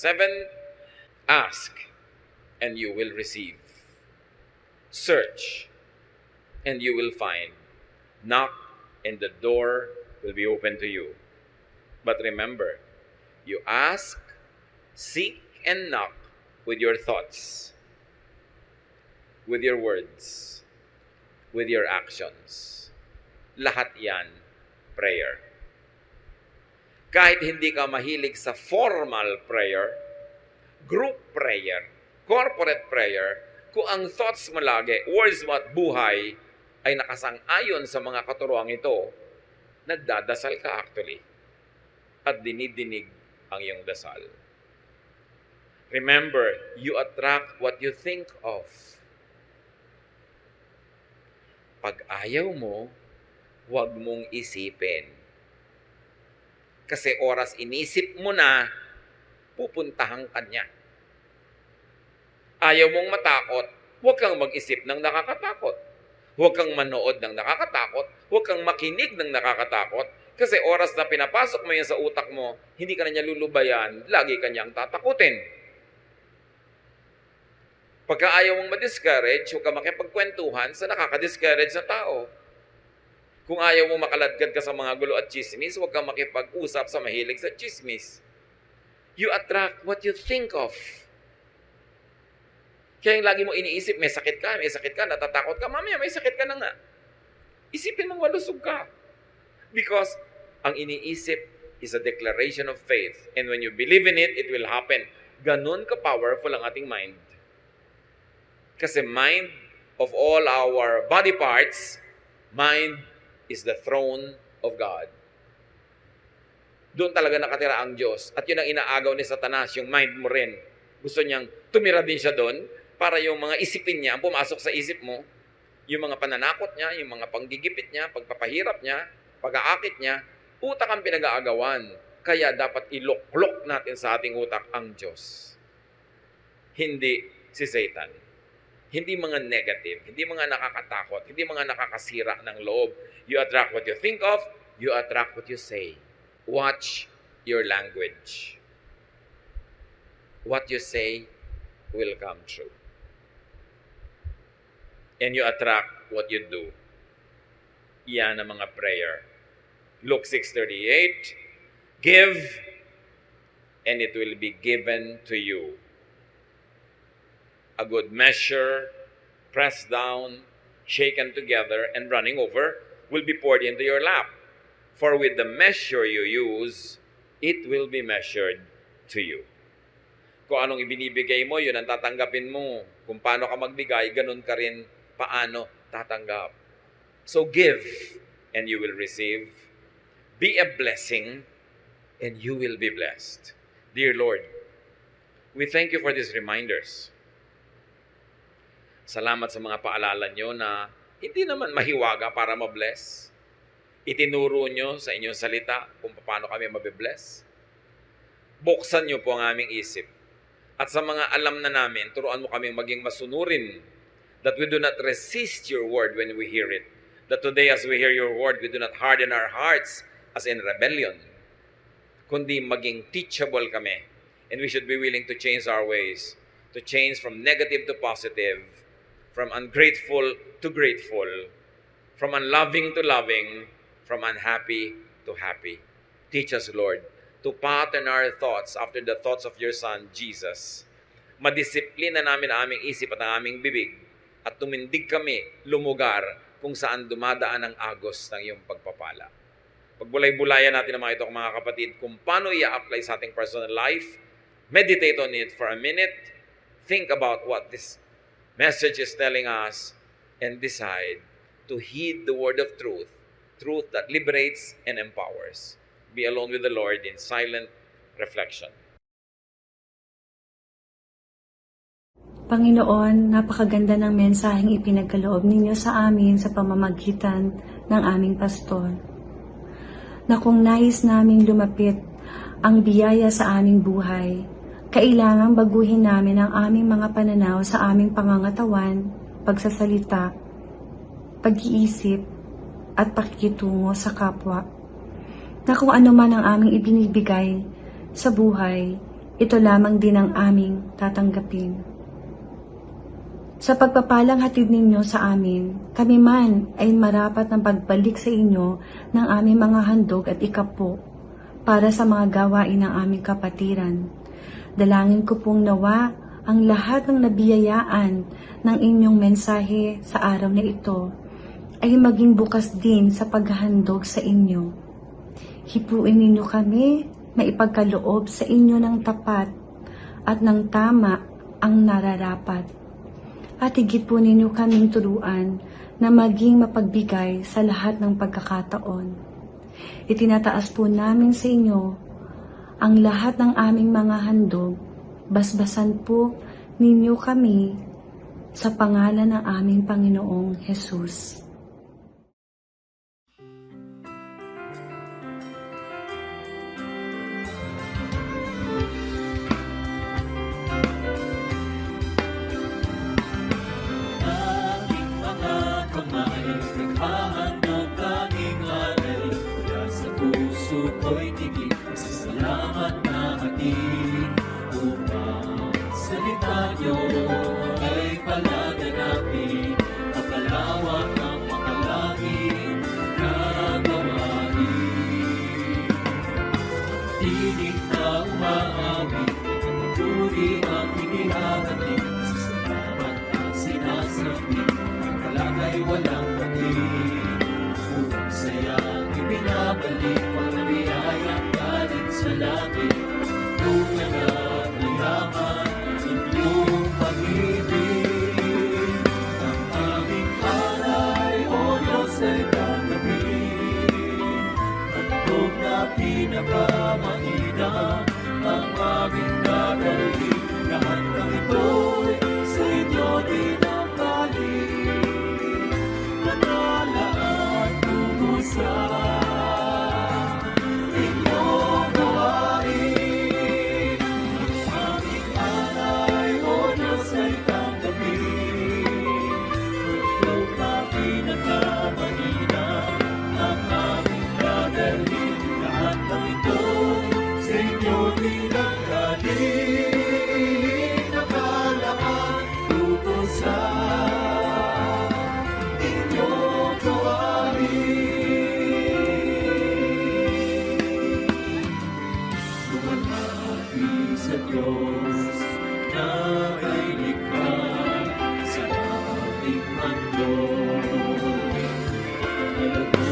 ask and you will receive. Search and you will find. Knock and the door will be open to you. But remember, you ask, seek, and knock with your thoughts, with your words, with your actions. Lahat yan, prayer. Kahit hindi ka mahilig sa formal prayer, group prayer, corporate prayer, kung ang thoughts mo lagi, words mo at buhay, ay nakasang-ayon sa mga katuruang ito, nagdadasal ka actually. At dinidinig ang iyong dasal. Remember, you attract what you think of. Pag ayaw mo, huwag mong isipin. Kasi oras inisip mo na, pupuntahan ka niya. Ayaw mong matakot, huwag kang mag-isip ng nakakatakot. Huwag kang manood ng nakakatakot, huwag kang makinig ng nakakatakot, kasi oras na pinapasok mo yan sa utak mo, hindi ka na niya lulubayan, lagi ka niyang tatakutin. Pagka ayaw mong ma-discourage, huwag ka makipagkwentuhan sa nakaka-discourage na tao. Kung ayaw mong makaladkad ka sa mga gulo at chismis, huwag ka makipag-usap sa mahilig sa chismis. You attract what you think of. Kaya yung lagi mo iniisip, may sakit ka, natatakot ka, mamaya may sakit ka na nga. Isipin mong malusog ka. Because ang iniisip is a declaration of faith. And when you believe in it, it will happen. Ganun ka-powerful ang ating mind. Kasi mind of all our body parts, mind is the throne of God. Doon talaga nakatira ang Diyos. At yun ang inaagaw ni Satanas, yung mind mo rin. Gusto niyang tumira din siya doon para yung mga isipin niya, ang pumasok sa isip mo, yung mga pananakot niya, yung mga panggigipit niya, pagpapahirap niya, pag-aakit niya, utak ang pinag-aagawan. Kaya dapat iloklok natin sa ating utak ang Diyos. Hindi si Satan. Hindi mga negative, hindi mga nakakatakot, hindi mga nakakasira ng loob. You attract what you think of, you attract what you say. Watch your language. What you say will come true. And you attract what you do. Yan ang mga prayer. Luke 6:38, give, and it will be given to you. A good measure, pressed down, shaken together, and running over, will be poured into your lap. For with the measure you use, it will be measured to you. Kung anong ibinibigay mo, yun ang tatanggapin mo. Kung paano ka magbigay, ganun ka rin paano tatanggap. So give, and you will receive. Be a blessing, and you will be blessed. Dear Lord, we thank you for these reminders. Salamat sa mga paalala nyo na hindi naman mahiwaga para mabless. Itinuro nyo sa inyong salita kung paano kami mabibless. Buksan nyo po ang aming isip. At sa mga alam na namin, turuan mo kaming maging masunurin, that we do not resist your word when we hear it. That today as we hear your word, we do not harden our hearts as in rebellion, kundi maging teachable kami. And we should be willing to change our ways, to change from negative to positive, from ungrateful to grateful, from unloving to loving, from unhappy to happy. Teach us, Lord, to pattern our thoughts after the thoughts of your Son, Jesus. Madisiplina namin ang aming isip at ang aming bibig at tumindig kami lumugar kung saan dumadaan ang agos ng iyong pagpapala. Pagbulay-bulayan natin ang mga ito, mga kapatid, kung paano i-apply sa ating personal life. Meditate on it for a minute. Think about what this message is telling us and decide to heed the word of truth, truth that liberates and empowers. Be alone with the Lord in silent reflection. Panginoon, napakaganda ng mensaheng ipinagkaloob ninyo sa amin sa pamamagitan ng aming pastor. Na kung nais naming lumapit ang biyaya sa aming buhay, kailangang baguhin namin ang aming mga pananaw sa aming pangangatawan, pagsasalita, pag-iisip, at pakikitungo sa kapwa. Na kung ano man ang aming ibinibigay sa buhay, ito lamang din ang aming tatanggapin. Sa pagpapalang hatid ninyo sa amin, kami man ay marapat ng pagbalik sa inyo ng aming mga handog at ikapo para sa mga gawain ng aming kapatiran. Dalangin ko pong nawa ang lahat ng nabiyayaan ng inyong mensahe sa araw na ito ay maging bukas din sa paghahandog sa inyo. Hipuin ninyo kami maipagkaloob sa inyo ng tapat at ng tama ang nararapat. At higit po ninyo kaming turuan na maging mapagbigay sa lahat ng pagkakataon. Itinataas po namin sa inyo ang lahat ng aming mga handog. Basbasan po ninyo kami sa pangalan ng aming Panginoong Jesus. Aking mga kamay, naghahandog tanging alay, mula sa puso ko'y tigil, pasasalamat na hatid. Upang salita niyo ay palaganapin, pagkalawak ng makalangit na gawain. Tinig na umaawit, pagpapuri ang inihahatid, pasasalamat ang sinasabi, ang kalagay walang patid. Upang sayang ibinabalik, pagkabiyayang galing sa langit, tunay at mayaman ang inyong pag-ibig. Ang aming alay, O Diyos, ay tanggapin. Handog na pinakamahina ang aming dadalhin. Lahat ng ito'y sa inyo dinanggalin. Manala at tungo sa inyong gawain. Ang aming alay, O Diyos, ay tanggapin. Handog na pinakamahina ang aming dadalhin. Lahat ng ito sa inyo dinanggalin. Nakalakan tungo sa inyong gawain. Lumalapi sa Diyos na ay likha sa ating mundo. Alagad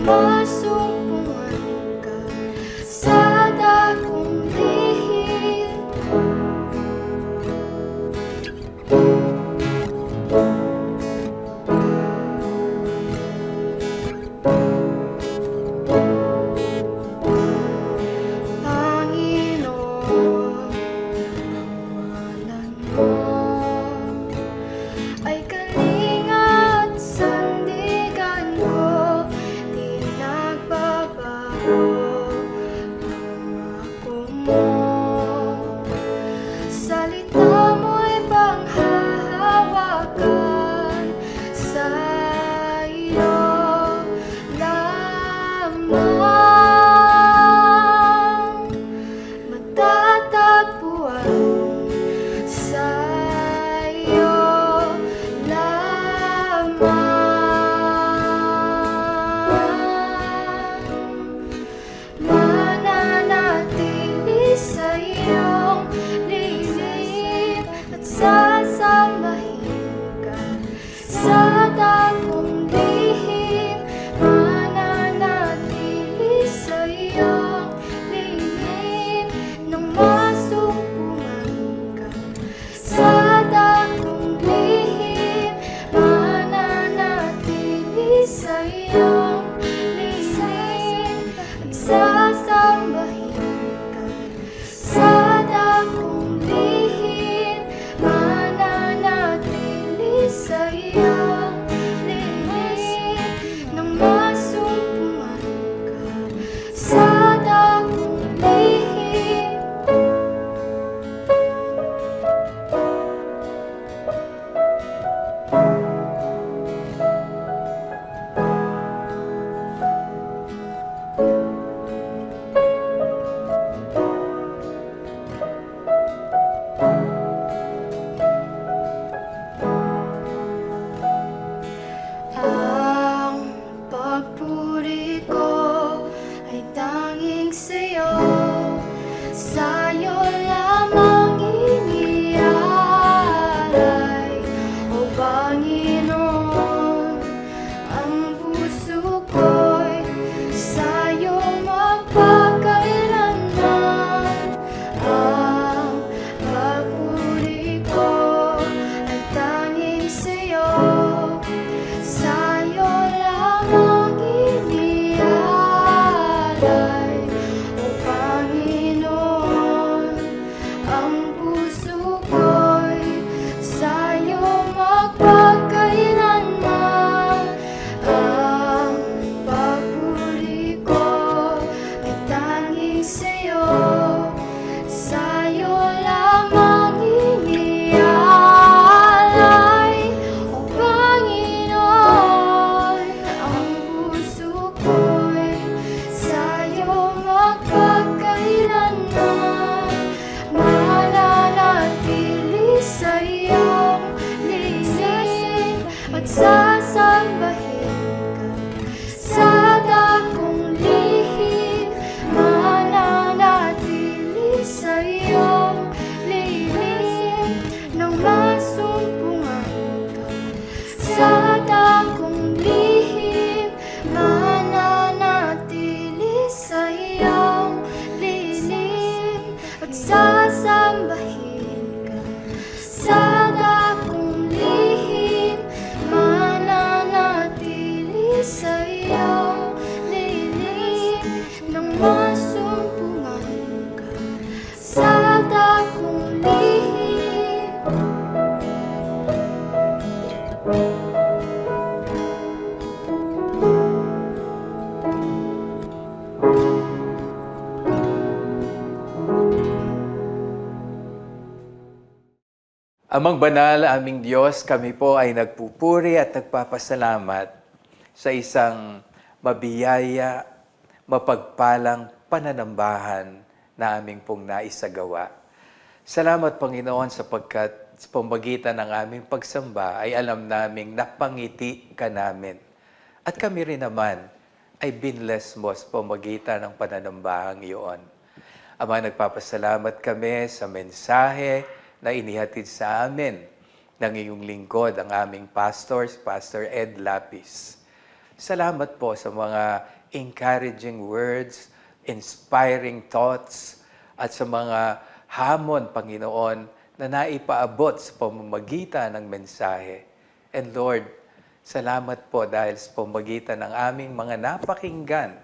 masumpungan ka sa dakong lihim. Panginoon, awalan mo ay kalinga at sandigan ko, di nagbabago pangako mo. Salita mo'y panghahawakan, sa iyo lamang matatagpuan, sa iyo lamang mananatili sa iyong lilim at sasambahin ka sa dakong lihim. Mananatili sa iyong lilim nang masumpungan ka sa dakong lihim. Mananatili sa iyong lilim at sasambahin ka sa dakong lihim. Mananatili sa iyong lilim nang masumpungan ka sa dakong lihim. Ang pagpuri ko ay tanging sa'yo, sa'yo lamang inialay, O Panginoon. Ang puso ko'y sa'yo magpakailanman. Ang pagpuri ko ay tanging sa'yo, sa'yo lamang inialay, O Panginoon. Ang puso ko'y sa'yo magpakailanman. Ang papuri ko ay tanging sa'yo, sa'yo lamang inialay, O Panginoon. Ang puso ko'y sa'yo magpakailanman. Mananatili sa iyong lilim at sasambahin ka sa dakong lihim. Mananatili sa iyong lilim nang masumpungan ka sa dakong lihim. Mananatili sa iyong lilim at sasambahin ka sa dakong lihim. Mananatili sa iyong lilim nang masumpungan ka sa dakong lihim. Amang banal, aming Diyos, kami po ay nagpupuri at nagpapasalamat sa isang mabiyaya, mapagpalang pananambahan na aming pong naisagawa. Salamat, Panginoon, sapagkat sa pamamagitan ng aming pagsamba ay alam naming napangiti ka namin. At kami rin naman ay binless mo sa pamamagitan ng pananambahang iyon. Ama, nagpapasalamat kami sa mensahe na inihatid sa amin ng iyong lingkod, ang aming pastor, Pastor Ed Lapis. Salamat po sa mga encouraging words, inspiring thoughts, at sa mga hamon, Panginoon, na naipaabot sa pamamagitan ng mensahe. And Lord, salamat po dahil sa pamamagitan ng aming mga napakinggan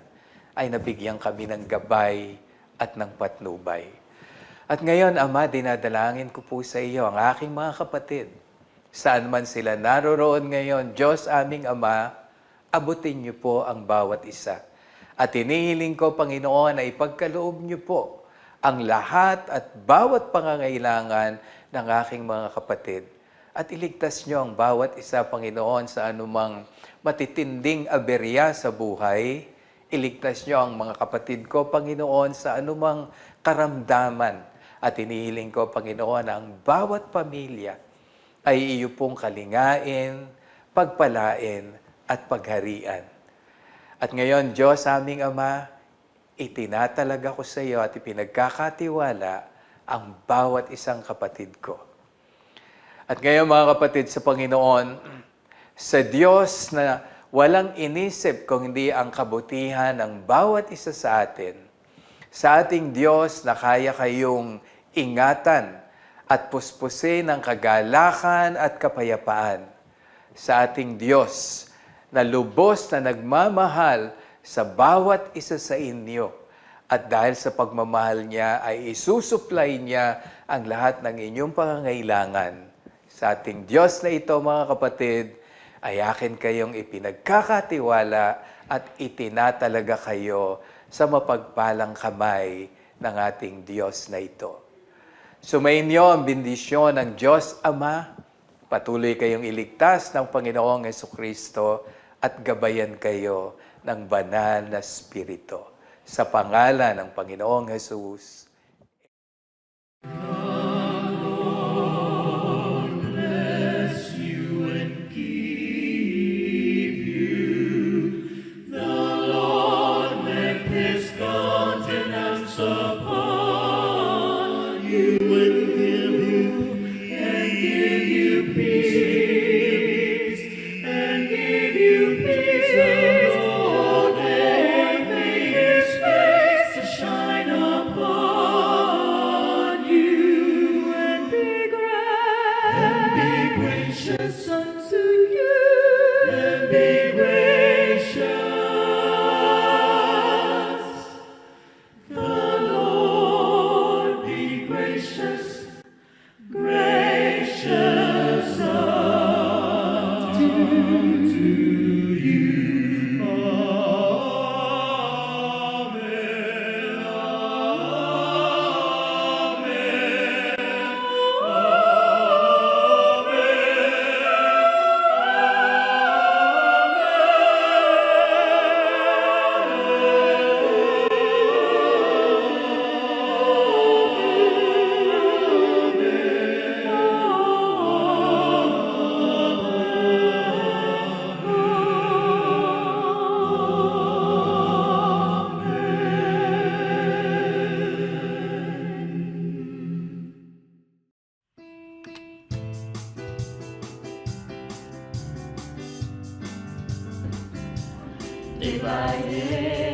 ay nabigyan kami ng gabay at ng patnubay. At ngayon, Ama, dinadalangin ko po sa iyo ang aking mga kapatid. Saan man sila naroroon ngayon, Diyos aming Ama, abutin niyo po ang bawat isa. At inihiling ko, Panginoon, na ipagkaloob niyo po ang lahat at bawat pangangailangan ng aking mga kapatid. At iligtas niyo ang bawat isa, Panginoon, sa anumang matitinding aberya sa buhay. Iligtas niyo ang mga kapatid ko, Panginoon, sa anumang karamdaman. At inihiling ko, Panginoon, ang bawat pamilya ay iyo pong kalingain, pagpalain, at pagharian. At ngayon, Diyos aming Ama, itinatalaga ko sa iyo at ipinagkakatiwala ang bawat isang kapatid ko. At ngayon, mga kapatid sa Panginoon, sa Diyos na walang inisip kung hindi ang kabutihan ng bawat isa sa atin, sa ating Diyos na kaya kayong ingatan at puspusin ng kagalakan at kapayapaan, sa ating Diyos na lubos na nagmamahal sa bawat isa sa inyo, at dahil sa pagmamahal niya ay isusupply niya ang lahat ng inyong pangangailangan. Sa ating Diyos na ito, mga kapatid, ay akin kayong ipinagkakatiwala at itinatalaga kayo sa mapagpalang kamay ng ating Diyos na ito. Sumainyo ang bendisyon ng Diyos Ama, patuloy kayong iligtas ng Panginoong Jesucristo at gabayan kayo ng banal na Espiritu. Sa pangalan ng Panginoong Jesus. Day by day.